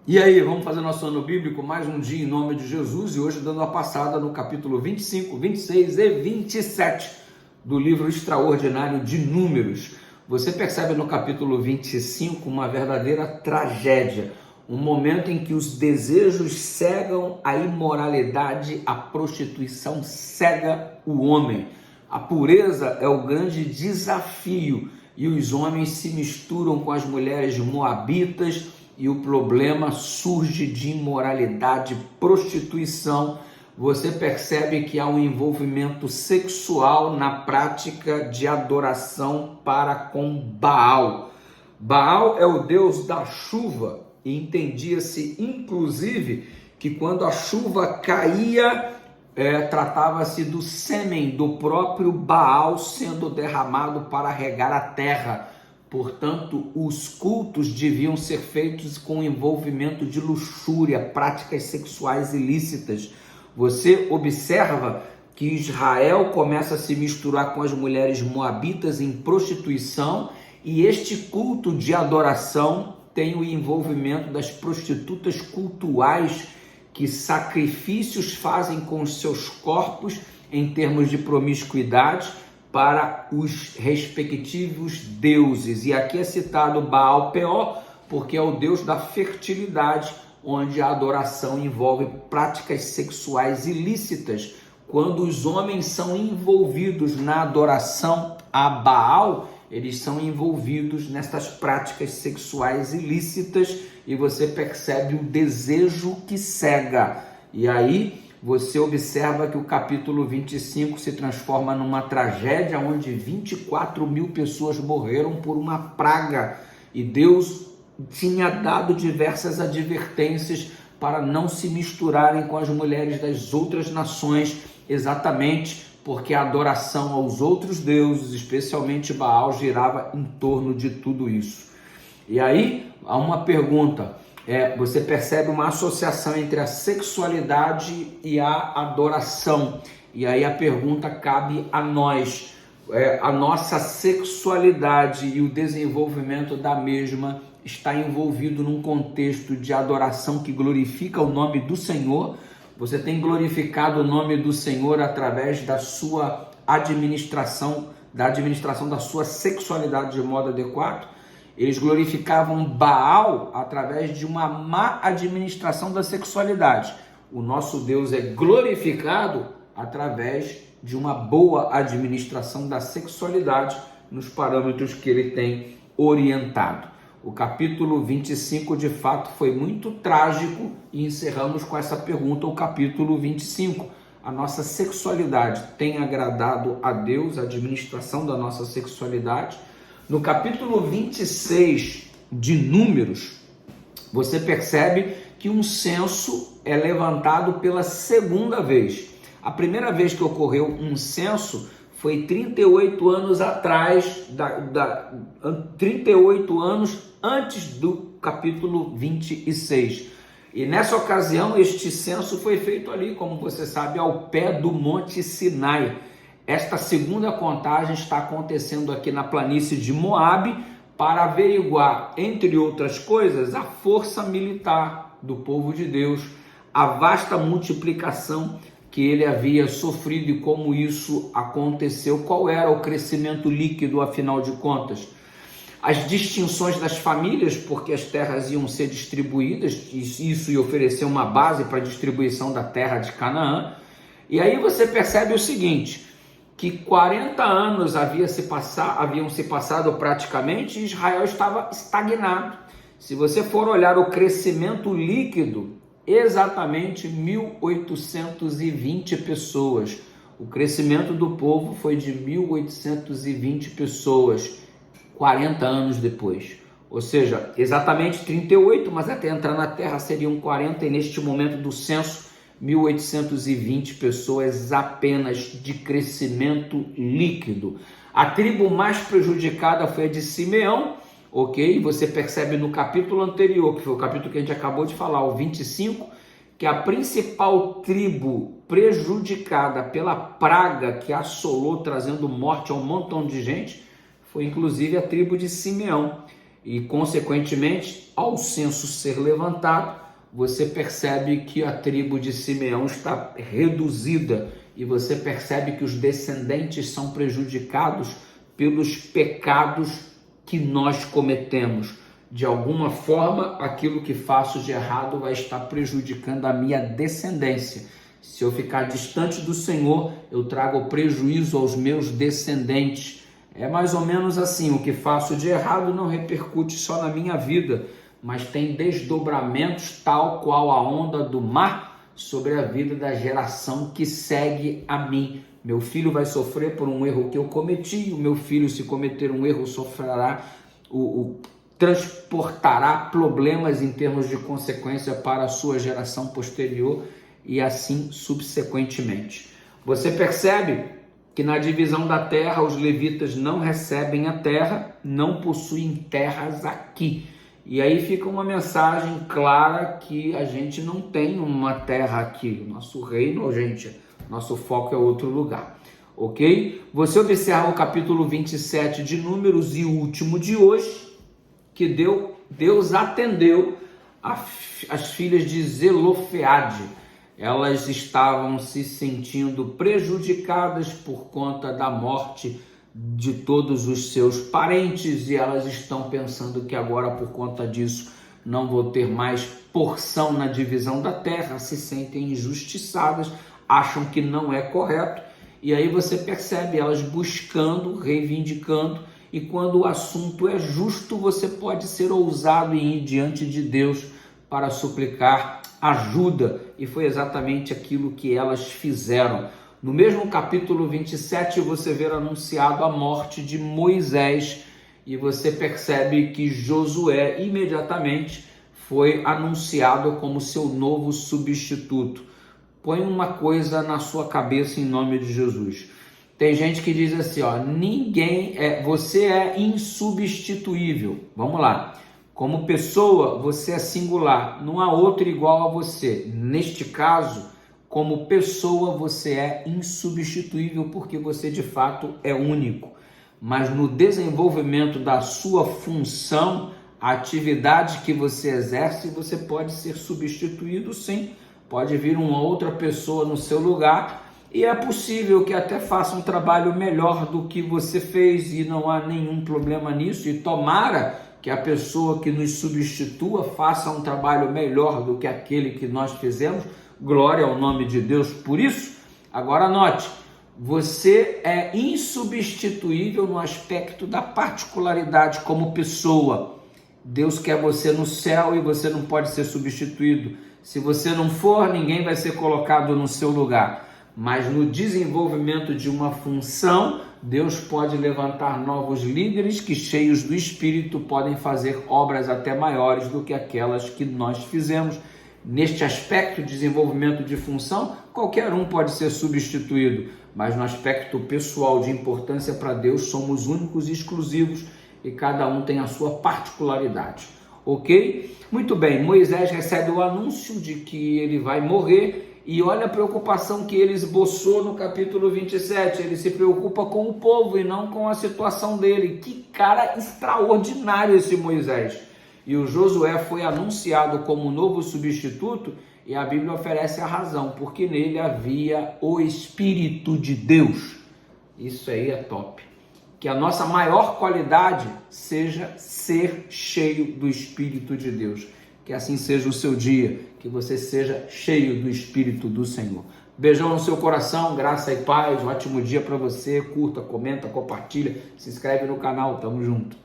E aí, vamos fazer nosso ano bíblico mais um dia em nome de Jesus e hoje dando uma passada no capítulo 25, 26 e 27 do livro extraordinário de Números. Você percebe no capítulo 25 uma verdadeira tragédia, um momento em que os desejos cegam a imoralidade, a prostituição cega o homem. A pureza é o grande desafio e os homens se misturam com as mulheres moabitas e o problema surge de imoralidade, prostituição. Você percebe que há um envolvimento sexual na prática de adoração para com Baal. Baal é o deus da chuva e entendia-se inclusive que quando a chuva caía, tratava-se do sêmen do próprio Baal sendo derramado para regar a terra. Portanto, os cultos deviam ser feitos com envolvimento de luxúria, práticas sexuais ilícitas. Você observa que Israel começa a se misturar com as mulheres moabitas em prostituição e este culto de adoração tem o envolvimento das prostitutas cultuais que sacrifícios fazem com os seus corpos em termos de promiscuidade para os respectivos deuses. E aqui é citado Baal Peor, porque é o deus da fertilidade, onde a adoração envolve práticas sexuais ilícitas. Quando os homens são envolvidos na adoração a Baal, eles são envolvidos nessas práticas sexuais ilícitas e você percebe o desejo que cega. E aí você observa que o capítulo 25 se transforma numa tragédia onde 24 mil pessoas morreram por uma praga e Deus tinha dado diversas advertências para não se misturarem com as mulheres das outras nações, exatamente porque a adoração aos outros deuses, especialmente Baal, girava em torno de tudo isso. E aí há uma pergunta. Você percebe uma associação entre a sexualidade e a adoração. E aí a pergunta cabe a nós. A nossa sexualidade e o desenvolvimento da mesma está envolvido num contexto de adoração que glorifica o nome do Senhor. Você tem glorificado o nome do Senhor através da sua administração, da sua sexualidade de modo adequado. Eles glorificavam Baal através de uma má administração da sexualidade. O nosso Deus é glorificado através de uma boa administração da sexualidade nos parâmetros que ele tem orientado. O capítulo 25, de fato, foi muito trágico e encerramos com essa pergunta, o capítulo 25. A nossa sexualidade tem agradado a Deus, a administração da nossa sexualidade? No capítulo 26 de Números, você percebe que um censo é levantado pela segunda vez. A primeira vez que ocorreu um censo foi 38 anos atrás, 38 anos antes do capítulo 26. E nessa ocasião, este censo foi feito ali, como você sabe, ao pé do Monte Sinai. Esta segunda contagem está acontecendo aqui na planície de Moabe para averiguar, entre outras coisas, a força militar do povo de Deus, a vasta multiplicação que ele havia sofrido e como isso aconteceu, qual era o crescimento líquido, afinal de contas. As distinções das famílias, porque as terras iam ser distribuídas, isso ia oferecer uma base para a distribuição da terra de Canaã. E aí você percebe o seguinte, que 40 anos haviam se passado praticamente e Israel estava estagnado. Se você for olhar o crescimento líquido, exatamente 1.820 pessoas. O crescimento do povo foi de 1.820 pessoas, 40 anos depois. Ou seja, exatamente 38, mas até entrar na terra seriam 40 e neste momento do censo, 1.820 pessoas apenas de crescimento líquido. A tribo mais prejudicada foi a de Simeão, ok? Você percebe no capítulo anterior, que foi o capítulo que a gente acabou de falar, o 25, que a principal tribo prejudicada pela praga que assolou, trazendo morte a um montão de gente, foi inclusive a tribo de Simeão. E, consequentemente, ao censo ser levantado, você percebe que a tribo de Simeão está reduzida e você percebe que os descendentes são prejudicados pelos pecados que nós cometemos. De alguma forma, aquilo que faço de errado vai estar prejudicando a minha descendência. Se eu ficar distante do Senhor, eu trago prejuízo aos meus descendentes. É mais ou menos assim, o que faço de errado não repercute só na minha vida, mas tem desdobramentos tal qual a onda do mar sobre a vida da geração que segue a mim. Meu filho vai sofrer por um erro que eu cometi, o meu filho, se cometer um erro, sofrerá, transportará problemas em termos de consequência para a sua geração posterior e assim subsequentemente. Você percebe que na divisão da terra os levitas não recebem a terra, não possuem terras aqui. E aí fica uma mensagem clara que a gente não tem uma terra aqui. Nosso reino, gente, nosso foco é outro lugar. Ok? Você observa o capítulo 27 de Números e o último de hoje, que Deus atendeu as filhas de Zelofeade. Elas estavam se sentindo prejudicadas por conta da morte de todos os seus parentes e elas estão pensando que agora, por conta disso, não vão ter mais porção na divisão da terra, se sentem injustiçadas, acham que não é correto. E aí você percebe elas buscando, reivindicando, e quando o assunto é justo, você pode ser ousado em ir diante de Deus para suplicar ajuda, e foi exatamente aquilo que elas fizeram. No mesmo capítulo 27, você vê anunciado a morte de Moisés, e você percebe que Josué imediatamente foi anunciado como seu novo substituto. Põe uma coisa na sua cabeça em nome de Jesus. Tem gente que diz assim, você é insubstituível. Vamos lá. Como pessoa, você é singular, não há outro igual a você. Neste caso, como pessoa, você é insubstituível porque você de fato é único. Mas no desenvolvimento da sua função, a atividade que você exerce, você pode ser substituído sim. Pode vir uma outra pessoa no seu lugar e é possível que até faça um trabalho melhor do que você fez e não há nenhum problema nisso. E tomara que a pessoa que nos substitua faça um trabalho melhor do que aquele que nós fizemos. Glória ao nome de Deus por isso. Agora note, você é insubstituível no aspecto da particularidade como pessoa. Deus quer você no céu e você não pode ser substituído. Se você não for, ninguém vai ser colocado no seu lugar. Mas no desenvolvimento de uma função, Deus pode levantar novos líderes que, cheios do Espírito, podem fazer obras até maiores do que aquelas que nós fizemos. Neste aspecto de desenvolvimento de função, qualquer um pode ser substituído, mas no aspecto pessoal de importância para Deus, somos únicos e exclusivos e cada um tem a sua particularidade. Ok? Muito bem, Moisés recebe o anúncio de que ele vai morrer. E olha a preocupação que ele esboçou no capítulo 27, ele se preocupa com o povo e não com a situação dele. Que cara extraordinário esse Moisés. E o Josué foi anunciado como novo substituto e a Bíblia oferece a razão, porque nele havia o Espírito de Deus. Isso aí é top. Que a nossa maior qualidade seja ser cheio do Espírito de Deus. Que assim seja o seu dia, que você seja cheio do Espírito do Senhor. Beijão no seu coração, graça e paz, um ótimo dia para você. Curta, comenta, compartilha, se inscreve no canal, tamo junto.